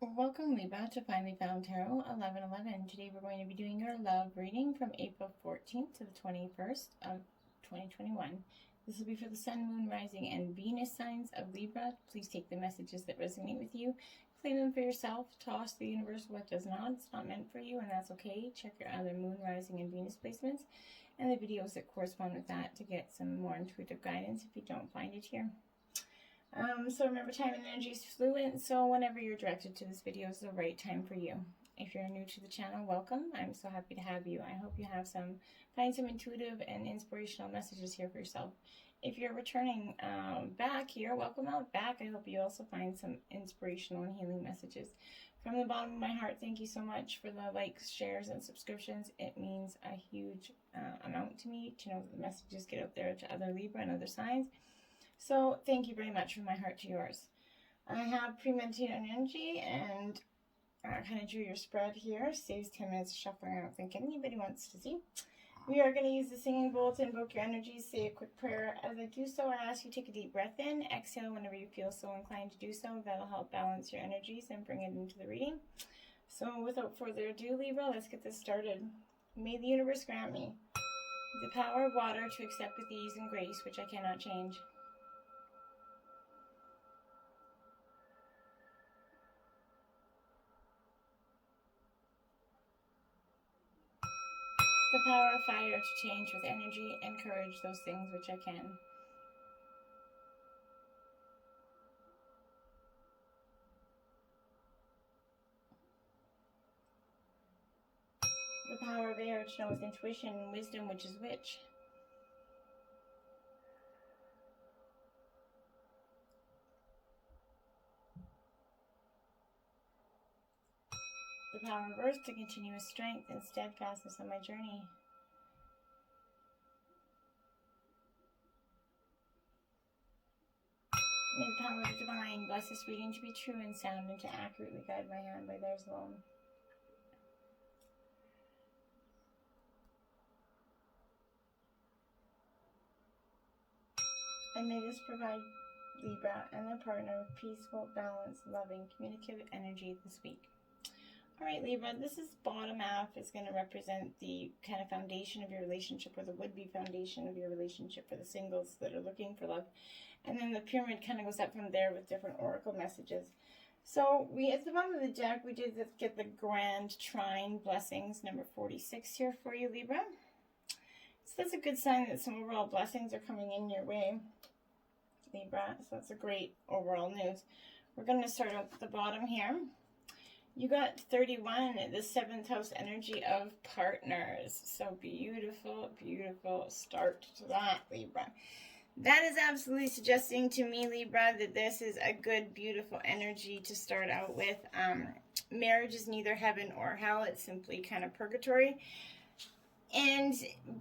Welcome, Libra, to Finally Found Tarot 1111. Today we're going to be doing your love reading from April 14th to the 21st of 2021. This will be for the Sun, Moon, Rising, and Venus signs of Libra. Please take the messages that resonate with you, claim them for yourself, toss the universe what does not. It's not meant for you, and that's okay. Check your other Moon, Rising, and Venus placements and the videos that correspond with that to get some more intuitive guidance if you don't find it here. So remember, time and energy is fluid, so whenever you're directed to this video is the right time for you. If you're new to the channel, welcome. I'm so happy to have you. I hope you find some intuitive and inspirational messages here for yourself. If you're returning back here, welcome back. I hope you also find some inspirational and healing messages. From the bottom of my heart, thank you so much for the likes, shares, and subscriptions. It means a huge amount to me to know that the messages get out there to other Libra and other signs. So thank you very much from my heart to yours. I have premeditated energy and I kind of drew your spread here. Saves 10 minutes of shuffling. I don't think anybody wants to see. We are going to use the singing bowl to invoke your energies. Say a quick prayer. As I do so, I ask you to take a deep breath in. Exhale whenever you feel so inclined to do so. That'll help balance your energies and bring it into the reading. So without further ado, Libra, let's get this started. May the universe grant me the power of water to accept with ease and grace, which I cannot change. The power of fire to change with energy and courage those things which I can. The power of air to know with intuition and wisdom which is which. The power of earth to continue with strength and steadfastness on my journey. May the power of the divine bless this reading to be true and sound and to accurately guide my hand by theirs alone. And may this provide Libra and their partner with peaceful, balanced, loving, communicative energy this week. Alright, Libra, this is bottom half is going to represent the kind of foundation of your relationship, or the would-be foundation of your relationship for the singles that are looking for love. And then the pyramid kind of goes up from there with different oracle messages. So at the bottom of the deck, we did get the Grand Trine Blessings, number 46 here for you, Libra. So that's a good sign that some overall blessings are coming in your way, Libra. So that's a great overall news. We're going to start out at the bottom here. You got 31, the 7th house energy of partners. So beautiful, beautiful start to that, Libra. That is absolutely suggesting to me, Libra, that this is a good, beautiful energy to start out with. Marriage is neither heaven or hell. It's simply kind of purgatory. And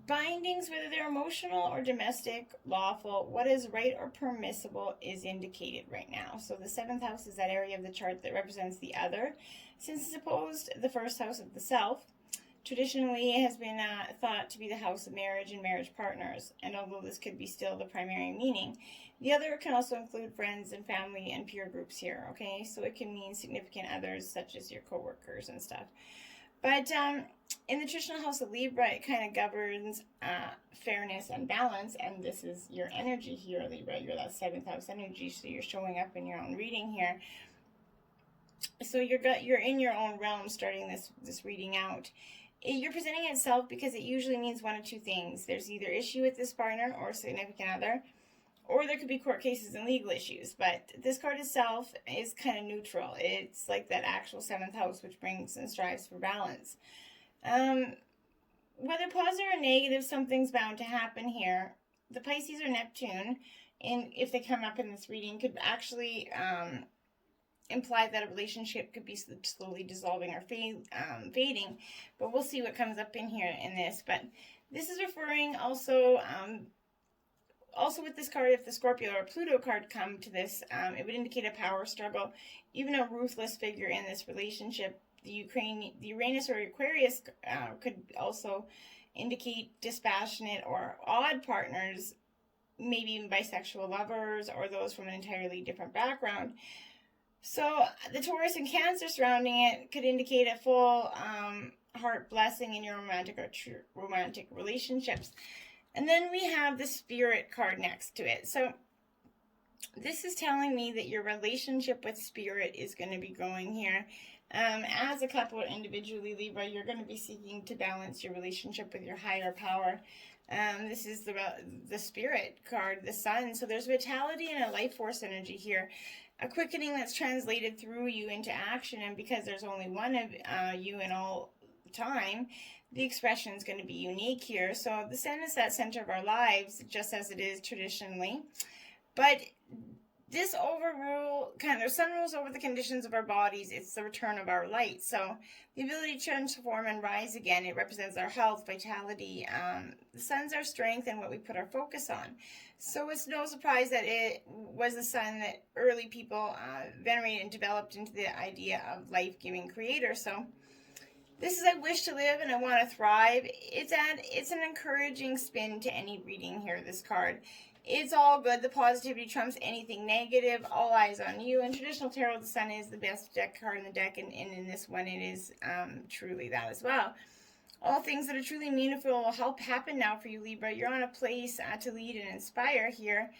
bindings, whether they're emotional or domestic, lawful, what is right or permissible is indicated right now. So the 7th house is that area of the chart that represents the other. Since it's opposed the 1st house of the self, traditionally it has been thought to be the house of marriage and marriage partners. And although this could be still the primary meaning, the other can also include friends and family and peer groups here, okay? So it can mean significant others such as your co-workers and stuff. But in the traditional house of Libra, it kind of governs fairness and balance, and this is your energy here, Libra. You're that 7th house energy, so you're showing up in your own reading here. So you're in your own realm starting this reading out. You're presenting itself because it usually means one of two things. There's either issue with this partner or significant other, or there could be court cases and legal issues. But this card itself is kind of neutral. It's like that actual 7th house, which brings and strives for balance. Whether positive or negative, something's bound to happen here. The Pisces or Neptune, and if they come up in this reading, could actually imply that a relationship could be slowly dissolving or fading. But we'll see what comes up in here in this. But this is referring also with this card, if the Scorpio or Pluto card come to this, it would indicate a power struggle, even a ruthless figure in this relationship. The Uranus or Aquarius could also indicate dispassionate or odd partners, maybe even bisexual lovers or those from an entirely different background. So the Taurus and Cancer surrounding it could indicate a full heart blessing in your romantic or romantic relationships. And then we have the Spirit card next to it. So this is telling me that your relationship with Spirit is going to be growing here. As a couple or individually, Libra, you're going to be seeking to balance your relationship with your higher power. This is the Spirit card, the Sun. So there's vitality and a life force energy here. A quickening that's translated through you into action. And because there's only one of you in all time, the expression is going to be unique here. So the Sun is that center of our lives, just as it is traditionally. But this the sun rules over the conditions of our bodies. It's the return of our light. So the ability to transform and rise again, it represents our health, vitality. The sun's our strength and what we put our focus on. So it's no surprise that it was the sun that early people venerated and developed into the idea of life-giving creator. So this is I wish to live and I want to thrive. It's an encouraging spin to any reading here, this card. It's all good. The positivity trumps anything negative. All eyes on you. In traditional tarot, the sun is the best deck card in the deck, and in this one, it is truly that as well. All things that are truly meaningful will help happen now for you, Libra. You're on a place to lead and inspire here.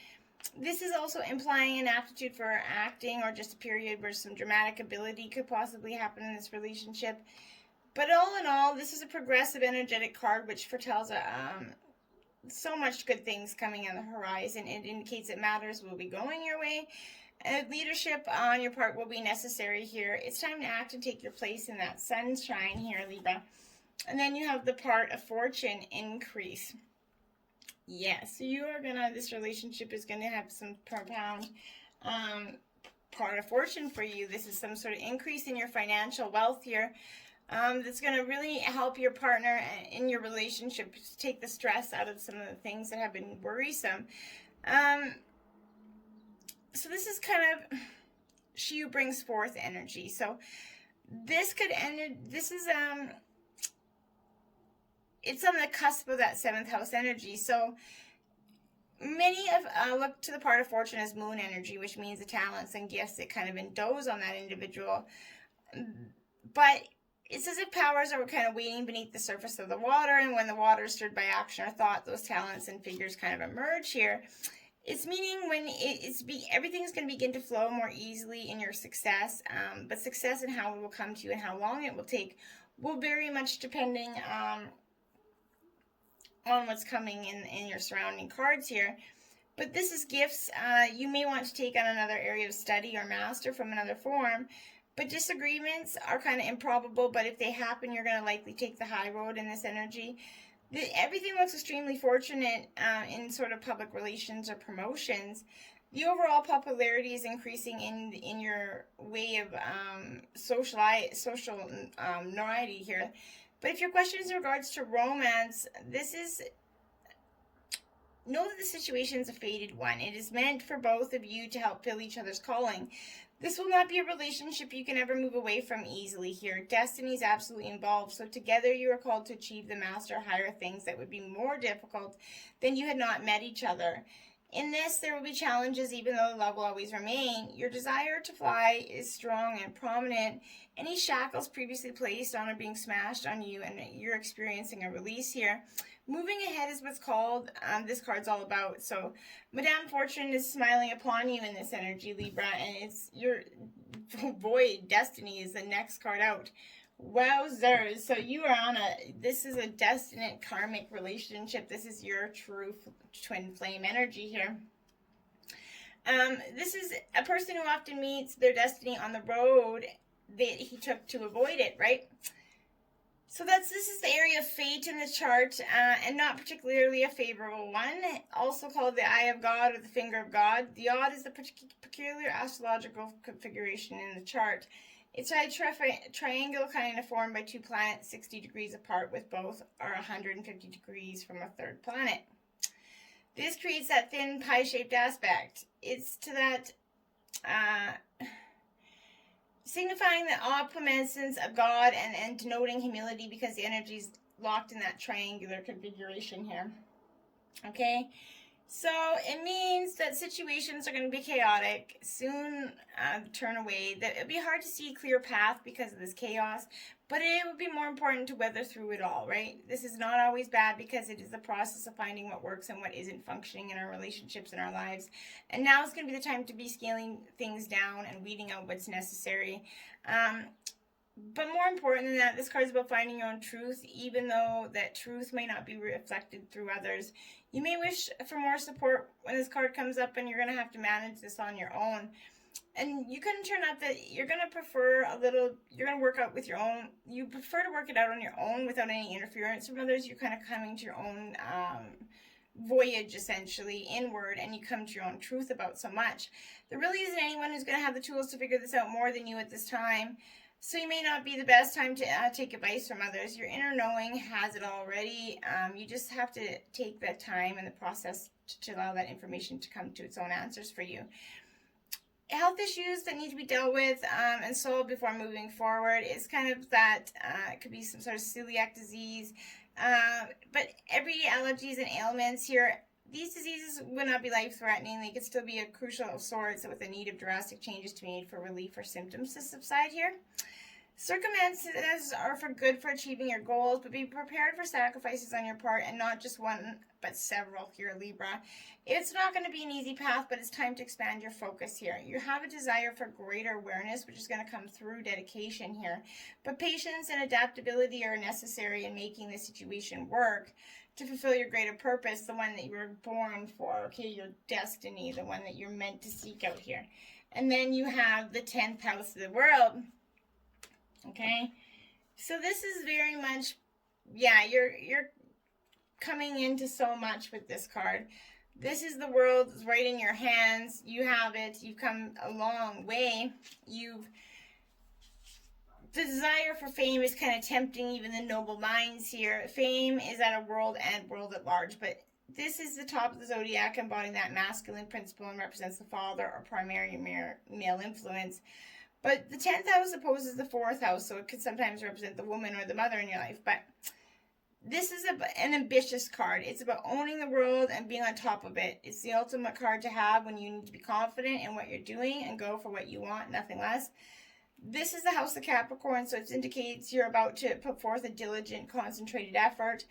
This is also implying an aptitude for acting or just a period where some dramatic ability could possibly happen in this relationship. But all in all, this is a progressive, energetic card which foretells so much good things coming on the horizon. It indicates that matters will be going your way. Leadership on your part will be necessary here. It's time to act and take your place in that sunshine here, Libra. And then you have the part of fortune increase. Yes, this relationship is gonna have some profound part of fortune for you. This is some sort of increase in your financial wealth here. That's going to really help your partner in your relationship to take the stress out of some of the things that have been worrisome. So this is kind of she who brings forth energy. So this could end. It's on the cusp of that 7th house energy. So many look to the part of fortune as moon energy, which means the talents and gifts it kind of endows on that individual. But it's as if powers are kind of waiting beneath the surface of the water, and when the water is stirred by action or thought, those talents and figures kind of emerge here. It's meaning when everything's going to begin to flow more easily in your success, but success and how it will come to you and how long it will take will very much depending on what's coming in your surrounding cards here. But this is gifts. You may want to take on another area of study or master from another form. But disagreements are kind of improbable, but if they happen, you're going to likely take the high road in this energy. Everything looks extremely fortunate in sort of public relations or promotions. The overall popularity is increasing in your way of social notoriety here. But if your question is in regards to romance, know that the situation is a fated one. It is meant for both of you to help fill each other's calling. This will not be a relationship you can ever move away from easily here. Destiny is absolutely involved. So together you are called to achieve the master higher things that would be more difficult than you had not met each other. In this, there will be challenges, even though the love will always remain. Your desire to fly is strong and prominent. Any shackles previously placed on are being smashed on you, and you're experiencing a release here. Moving ahead is what's called, this card's all about. So Madame Fortune is smiling upon you in this energy, Libra, and it's your, boy, Destiny is the next card out. Wowzers. So you are this is a destined karmic relationship. This is your true twin flame energy here. This is a person who often meets their destiny on the road that he took to avoid it, right? So this is the area of fate in the chart, and not particularly a favorable one, also called the Eye of God or the Finger of God. The odd is the peculiar astrological configuration in the chart. It's a triangle kind of formed by two planets 60 degrees apart, with both are 150 degrees from a third planet. This creates that thin pie-shaped aspect. It's to that signifying the omniscience of God and denoting humility, because the energy is locked in that triangular configuration here. Okay? So it means that situations are going to be chaotic, soon turn away, that it'll be hard to see a clear path because of this chaos, but it would be more important to weather through it all, right? This is not always bad because it is the process of finding what works and what isn't functioning in our relationships and our lives. And now is going to be the time to be scaling things down and weeding out what's necessary. But more important than that, this card is about finding your own truth, even though that truth may not be reflected through others. You may wish for more support when this card comes up, and you're going to have to manage this on your own. And you couldn't turn out that you're going to prefer you're going to work out with your own, you prefer to work it out on your own without any interference from others. You're kind of coming to your own voyage, essentially, inward, and you come to your own truth about so much. There really isn't anyone who's going to have the tools to figure this out more than you at this time. So you may not be the best time to take advice from others. Your inner knowing has it already. You just have to take that time and the process to allow that information to come to its own answers for you. Health issues that need to be dealt with and solved before moving forward is kind of that, it could be some sort of celiac disease. But every allergies and ailments here, these diseases would not be life-threatening. They could still be a crucial of sorts with a need of drastic changes to be made for relief or symptoms to subside here. Circumstances are for good for achieving your goals, but be prepared for sacrifices on your part, and not just one, but several here, Libra. It's not going to be an easy path, but it's time to expand your focus here. You have a desire for greater awareness, which is going to come through dedication here. But patience and adaptability are necessary in making the situation work to fulfill your greater purpose, the one that you were born for, okay, your destiny, the one that you're meant to seek out here. And then you have the 10th house of the world. Okay, so this is very much, yeah, you're coming into so much with this card. This is the world right in your hands. You have it. You've come a long way. The desire for fame is kind of tempting even the noble minds here. Fame is at a world and world at large, but this is the top of the zodiac, embodying that masculine principle and represents the father or primary male influence. But the 10th house opposes the 4th house, so it could sometimes represent the woman or the mother in your life. But this is an ambitious card. It's about owning the world and being on top of it. It's the ultimate card to have when you need to be confident in what you're doing and go for what you want, nothing less. This is the house of Capricorn, so it indicates you're about to put forth a diligent, concentrated effort.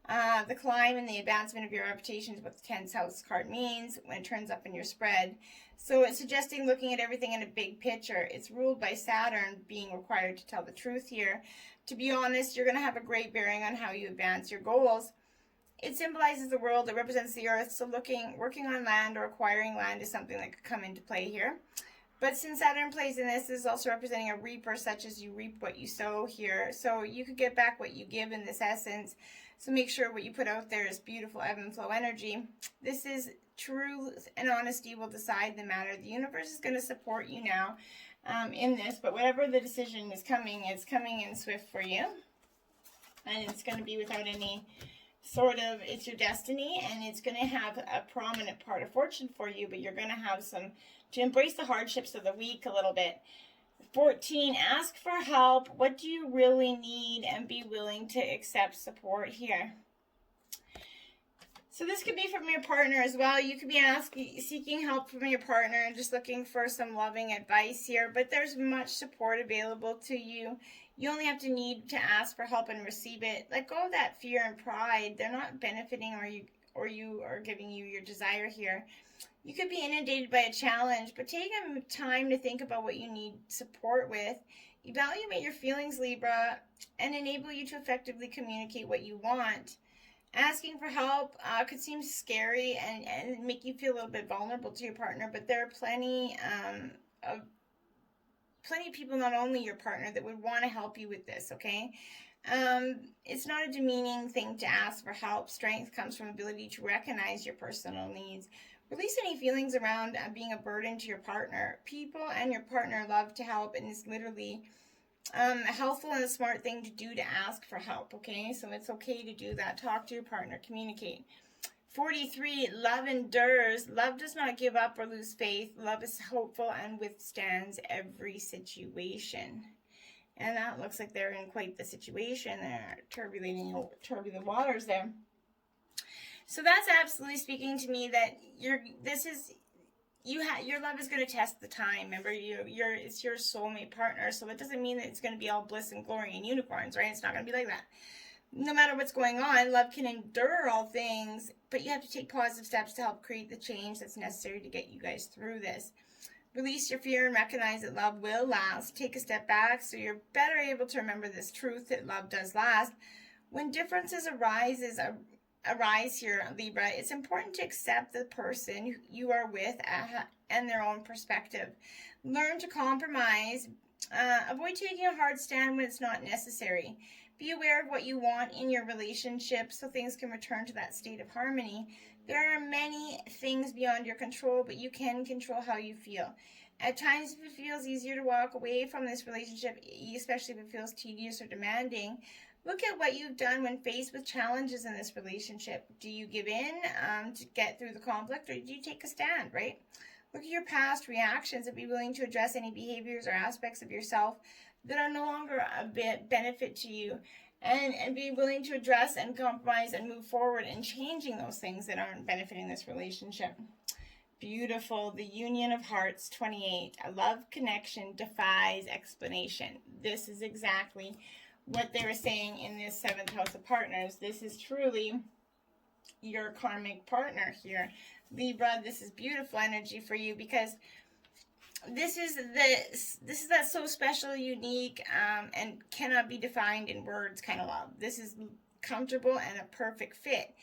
The climb and the advancement of your reputation is what the 10th house card means when it turns up in your spread. So it's suggesting looking at everything in a big picture. It's ruled by Saturn being required to tell the truth here. To be honest, you're going to have a great bearing on how you advance your goals. It symbolizes the world. It represents the earth. So working on land or acquiring land is something that could come into play here. But since Saturn plays in this is also representing a reaper, such as you reap what you sow here. So you could get back what you give in this essence. So make sure what you put out there is beautiful ebb and flow energy. This is truth and honesty will decide the matter. The universe is going to support you now in this, but whatever the decision is coming, it's coming in swift for you. And it's going to be without any sort of, it's your destiny, and it's going to have a prominent part of fortune for you, but you're going to have to embrace the hardships of the week a little bit. 14, ask for help. What do you really need, and be willing to accept support here. So this could be from your partner as well. You could be seeking help from your partner and just looking for some loving advice here, but there's much support available to you. You only have to need to ask for help and receive it. Let go of that fear and pride. They're not benefiting or you are giving you your desire here. You could be inundated by a challenge, but take time to think about what you need support with. Evaluate your feelings, Libra, and enable you to effectively communicate what you want. Asking for help could seem scary and make you feel a little bit vulnerable to your partner, but there are plenty of people, not only your partner, that would want to help you with this, okay? It's not a demeaning thing to ask for help. Strength comes from ability to recognize your personal needs. Release any feelings around being a burden to your partner. People and your partner love to help, and it's literally a helpful and a smart thing to do to ask for help, okay? So it's okay to do that. Talk to your partner. Communicate. 43, love endures. Love does not give up or lose faith. Love is hopeful and withstands every situation. And that looks like they're in quite the situation. They're turbulent waters there. So that's absolutely speaking to me that your love is going to test the time. Remember, it's your soulmate partner, so it doesn't mean that it's going to be all bliss and glory and unicorns, right? It's not going to be like that. No matter what's going on, love can endure all things, but you have to take positive steps to help create the change that's necessary to get you guys through this. Release your fear and recognize that love will last. Take a step back so you're better able to remember this truth that love does last. When differences arise here, Libra, it's important to accept the person you are with and their own perspective. Learn to compromise. Avoid taking a hard stand when it's not necessary. Be aware of what you want in your relationship so things can return to that state of harmony. There are many things beyond your control, but you can control how you feel. At times, if it feels easier to walk away from this relationship, especially if it feels tedious or demanding, look at what you've done when faced with challenges in this relationship. Do you give in to get through the conflict, or do you take a stand, right? Look at your past reactions and be willing to address any behaviors or aspects of yourself that are no longer a benefit to you, and be willing to address and compromise and move forward in changing those things that aren't benefiting this relationship. Beautiful. The Union of Hearts, 28. A love connection defies explanation. This is exactly what they were saying in this 7th house of partners. This is truly your karmic partner here. Libra, this is beautiful energy for you, because this is that so special, unique, and cannot be defined in words kind of love. This is comfortable and a perfect fit.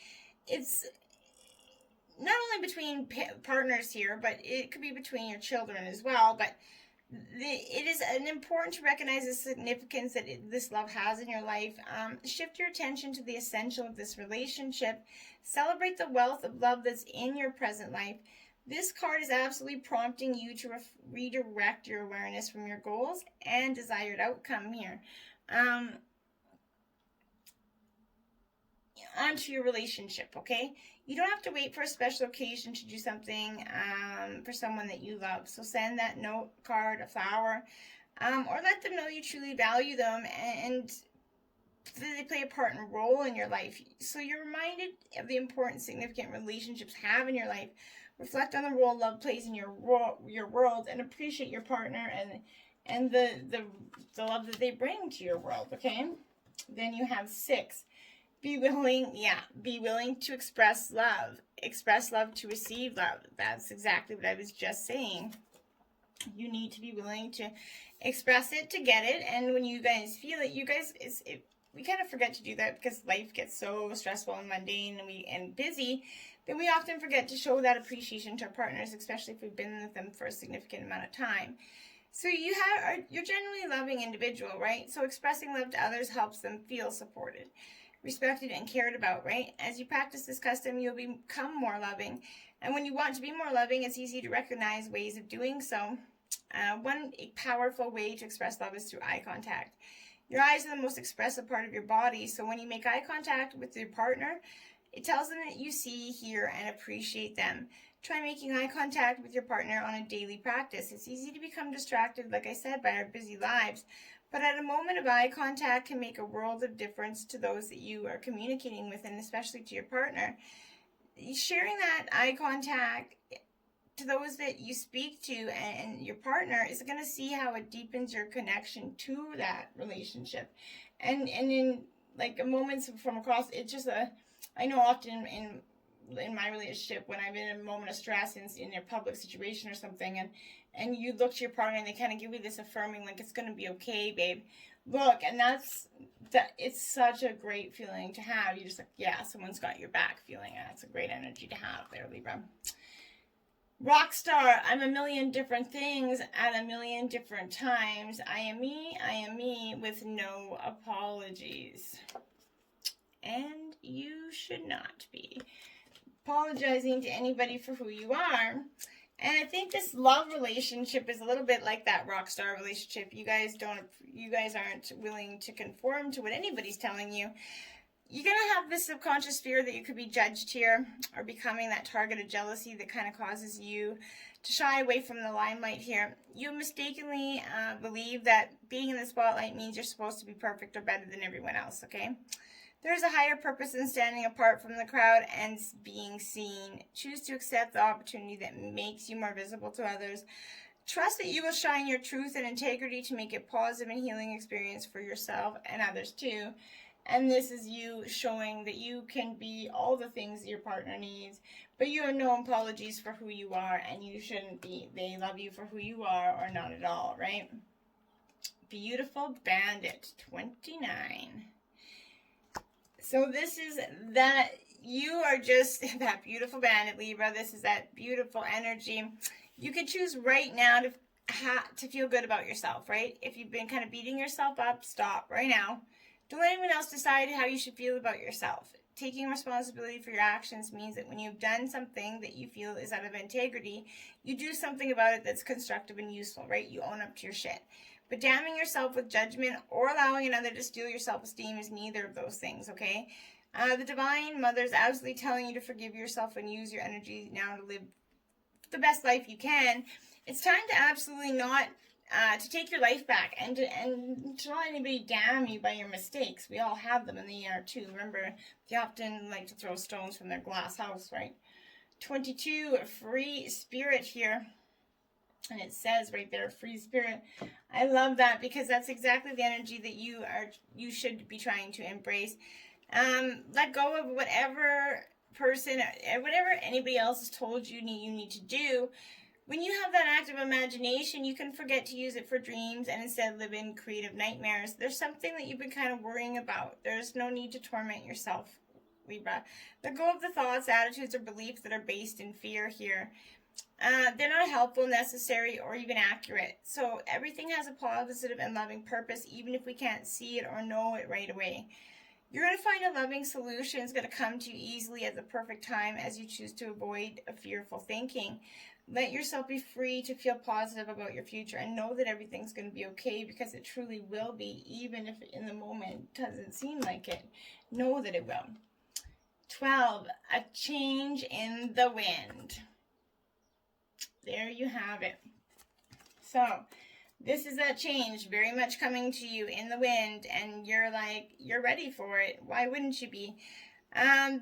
It's not only between partners here, but it could be between your children as well. But it is important to recognize the significance that this love has in your life. Shift your attention to the essential of this relationship. Celebrate the wealth of love that's in your present life. This card is absolutely prompting you to redirect your awareness from your goals and desired outcome here onto your relationship, okay? You don't have to wait for a special occasion to do something for someone that you love. So send that note, card, a flower, or let them know you truly value them and they play a part and role in your life. So you're reminded of the important, significant relationships have in your life. Reflect on the role love plays in your world, and appreciate your partner and the love that they bring to your world, okay? Then you have 6. Be willing to express love. Express love to receive love. That's exactly what I was just saying. You need to be willing to express it to get it, and when you guys feel it, we kind of forget to do that because life gets so stressful and mundane and busy. Then we often forget to show that appreciation to our partners, especially if we've been with them for a significant amount of time. So you're generally a loving individual, right? So expressing love to others helps them feel supported, respected, and cared about, right? As you practice this custom, you'll become more loving. And when you want to be more loving, it's easy to recognize ways of doing so. One powerful way to express love is through eye contact. Your eyes are the most expressive part of your body, so when you make eye contact with your partner, it tells them that you see, hear, and appreciate them. Try making eye contact with your partner on a daily practice. It's easy to become distracted, like I said, by our busy lives, but at a moment of eye contact can make a world of difference to those that you are communicating with, and especially to your partner. Sharing that eye contact to those that you speak to and your partner is going to see how it deepens your connection to that relationship. And in like moments from across, it's just I know often in my relationship, when I'm in a moment of stress in a public situation or something, and you look to your partner and they kind of give you this affirming, like, it's going to be okay, babe. Look, and it's such a great feeling to have. You just like, yeah, someone's got your back feeling. That's a great energy to have there, Libra. Rock star, I'm a million different things at a million different times. I am me with no apologies. And you should not be apologizing to anybody for who you are. And I think this love relationship is a little bit like that rock star relationship. You guys aren't willing to conform to what anybody's telling you. You're going to have this subconscious fear that you could be judged here, or becoming that target of jealousy that kind of causes you to shy away from the limelight here. You mistakenly believe that being in the spotlight means you're supposed to be perfect or better than everyone else, okay? There's a higher purpose in standing apart from the crowd and being seen. Choose to accept the opportunity that makes you more visible to others. Trust that you will shine your truth and integrity to make it a positive and healing experience for yourself and others too. And this is you showing that you can be all the things that your partner needs, but you have no apologies for who you are, and you shouldn't be. They love you for who you are or not at all, right? Beautiful Bandit, 29. So this is that you are just that beautiful bandit, Libra. This is that beautiful energy. You can choose right now to feel good about yourself, right? If you've been kind of beating yourself up, stop right now. Don't let anyone else decide how you should feel about yourself. Taking responsibility for your actions means that when you've done something that you feel is out of integrity, you do something about it that's constructive and useful, right? You own up to your shit. But damning yourself with judgment or allowing another to steal your self-esteem is neither of those things, okay? The Divine Mother is absolutely telling you to forgive yourself and use your energy now to live the best life you can. It's time to absolutely not, to take your life back and to not let anybody damn you by your mistakes. We all have them, and they are too. Remember, they often like to throw stones from their glass house, right? 22, free spirit here. And it says right there, free spirit. I love that because that's exactly the energy that you should be trying to embrace. Let go of whatever person, whatever anybody else has told you need to do. When you have that active imagination, you can forget to use it for dreams and instead live in creative nightmares. There's something that you've been kind of worrying about. There's no need to torment yourself, Libra. Let go of the thoughts, attitudes, or beliefs that are based in fear here. They're not helpful, necessary, or even accurate. So everything has a positive and loving purpose, even if we can't see it or know it right away. You're going to find a loving solution is going to come to you easily at the perfect time as you choose to avoid a fearful thinking. Let yourself be free to feel positive about your future and know that everything's going to be okay, because it truly will be, even if in the moment doesn't seem like it. Know that it will. 12, a change in the wind. There you have it. So this is that change very much coming to you in the wind, and you're ready for it. Why wouldn't you be?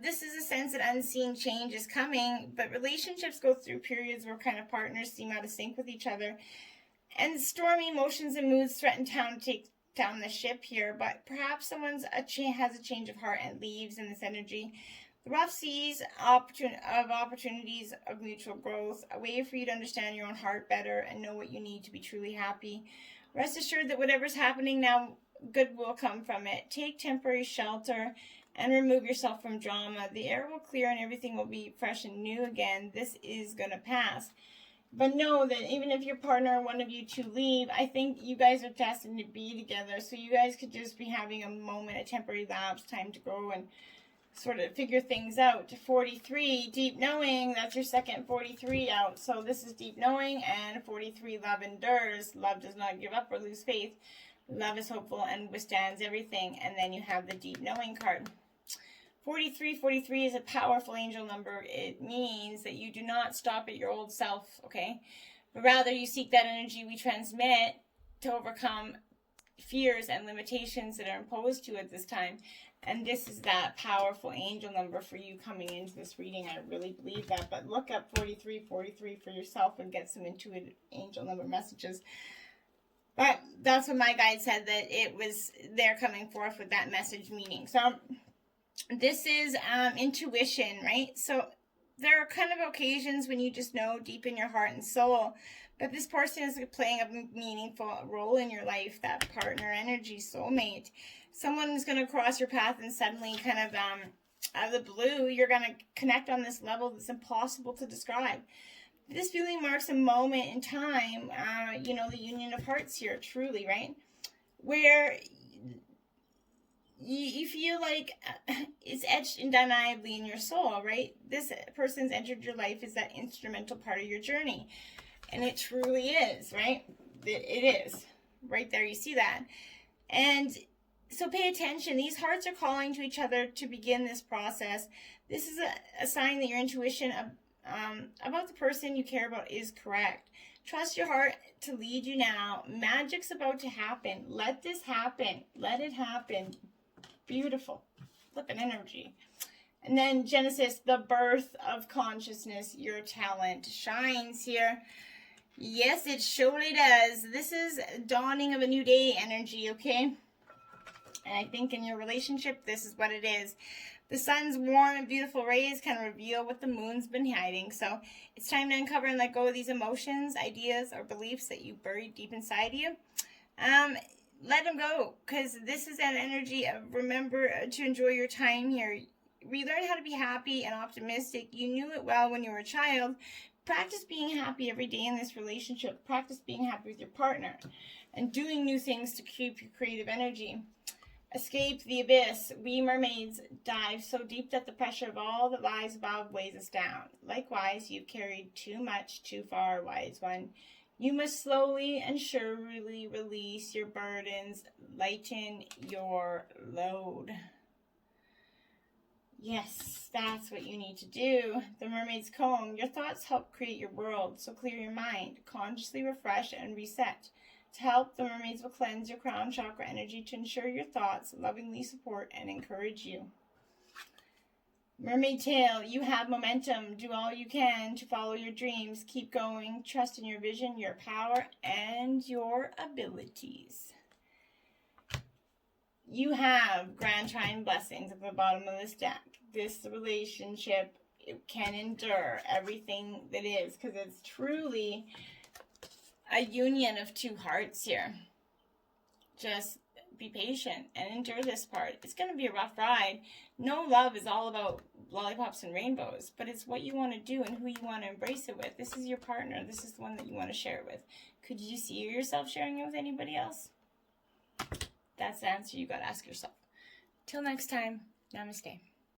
This is a sense that unseen change is coming, but relationships go through periods where kind of partners seem out of sync with each other, and stormy emotions and moods threaten to take down the ship here. But perhaps someone has a change of heart and leaves in this energy. The rough seas of opportunities of mutual growth, a way for you to understand your own heart better and know what you need to be truly happy. Rest assured that whatever's happening now, good will come from it. Take temporary shelter and remove yourself from drama. The air will clear and everything will be fresh and new again. This is going to pass. But know that even if your partner or one of you two leave, I think you guys are destined to be together. So you guys could just be having a moment, a temporary lapse, time to go and sort of figure things out. 43, deep knowing, that's your second 43 out. So this is deep knowing, and 43, love endures. Love does not give up or lose faith. Love is hopeful and withstands everything. And then you have the deep knowing card. 43 is a powerful angel number. It means that you do not stop at your old self, okay? But rather you seek that energy we transmit to overcome fears and limitations that are imposed to you at this time. And this is that powerful angel number for you coming into this reading. I really believe that. But look up 43 for yourself and get some intuitive angel number messages. But that's what my guide said, that it was there coming forth with that message meaning. So this is intuition, right? So there are kind of occasions when you just know deep in your heart and soul that this person is playing a meaningful role in your life, that partner energy, soulmate. Someone is going to cross your path and suddenly kind of out of the blue, you're going to connect on this level that's impossible to describe. This feeling marks a moment in time, you know, the union of hearts here, truly, right? Where you feel like it's etched undeniably in your soul, right? This person's entered your life as that instrumental part of your journey. And it truly is, right? It is. Right there, you see that. And so pay attention. These hearts are calling to each other to begin this process. This is a sign that your intuition about the person you care about is correct. Trust your heart to lead you now. Magic's about to happen. Let this happen. Let it happen. Beautiful. flipping energy. And then Genesis, the birth of consciousness, your talent shines here. Yes, it surely does. This is dawning of a new day energy, okay? And I think in your relationship, this is what it is. The sun's warm and beautiful rays can reveal what the moon's been hiding. So it's time to uncover and let go of these emotions, ideas, or beliefs that you buried deep inside you. Let them go, because this is an energy of remember to enjoy your time here. Relearn how to be happy and optimistic. You knew it well when you were a child. Practice being happy every day in this relationship. Practice being happy with your partner and doing new things to keep your creative energy. Escape the abyss. We mermaids dive so deep that the pressure of all that lies above weighs us down. Likewise, you've carried too much too far, wise one. You must slowly and surely release your burdens. Lighten your load. Yes, that's what you need to do. The mermaid's comb. Your thoughts help create your world, so clear your mind. Consciously refresh and reset. To help, the mermaids will cleanse your crown chakra energy to ensure your thoughts lovingly support and encourage you. Mermaid tail, you have momentum. Do all you can to follow your dreams. Keep going. Trust in your vision, your power, and your abilities. You have grand trine blessings at the bottom of this deck. This relationship, it can endure everything that is, because it's truly a union of two hearts here. Just be patient and endure this part. It's going to be a rough ride. No love is all about lollipops and rainbows, but it's what you want to do and who you want to embrace it with. This is your partner. This is the one that you want to share it with. Could you see yourself sharing it with anybody else? That's the answer you got to ask yourself. Till next time, namaste.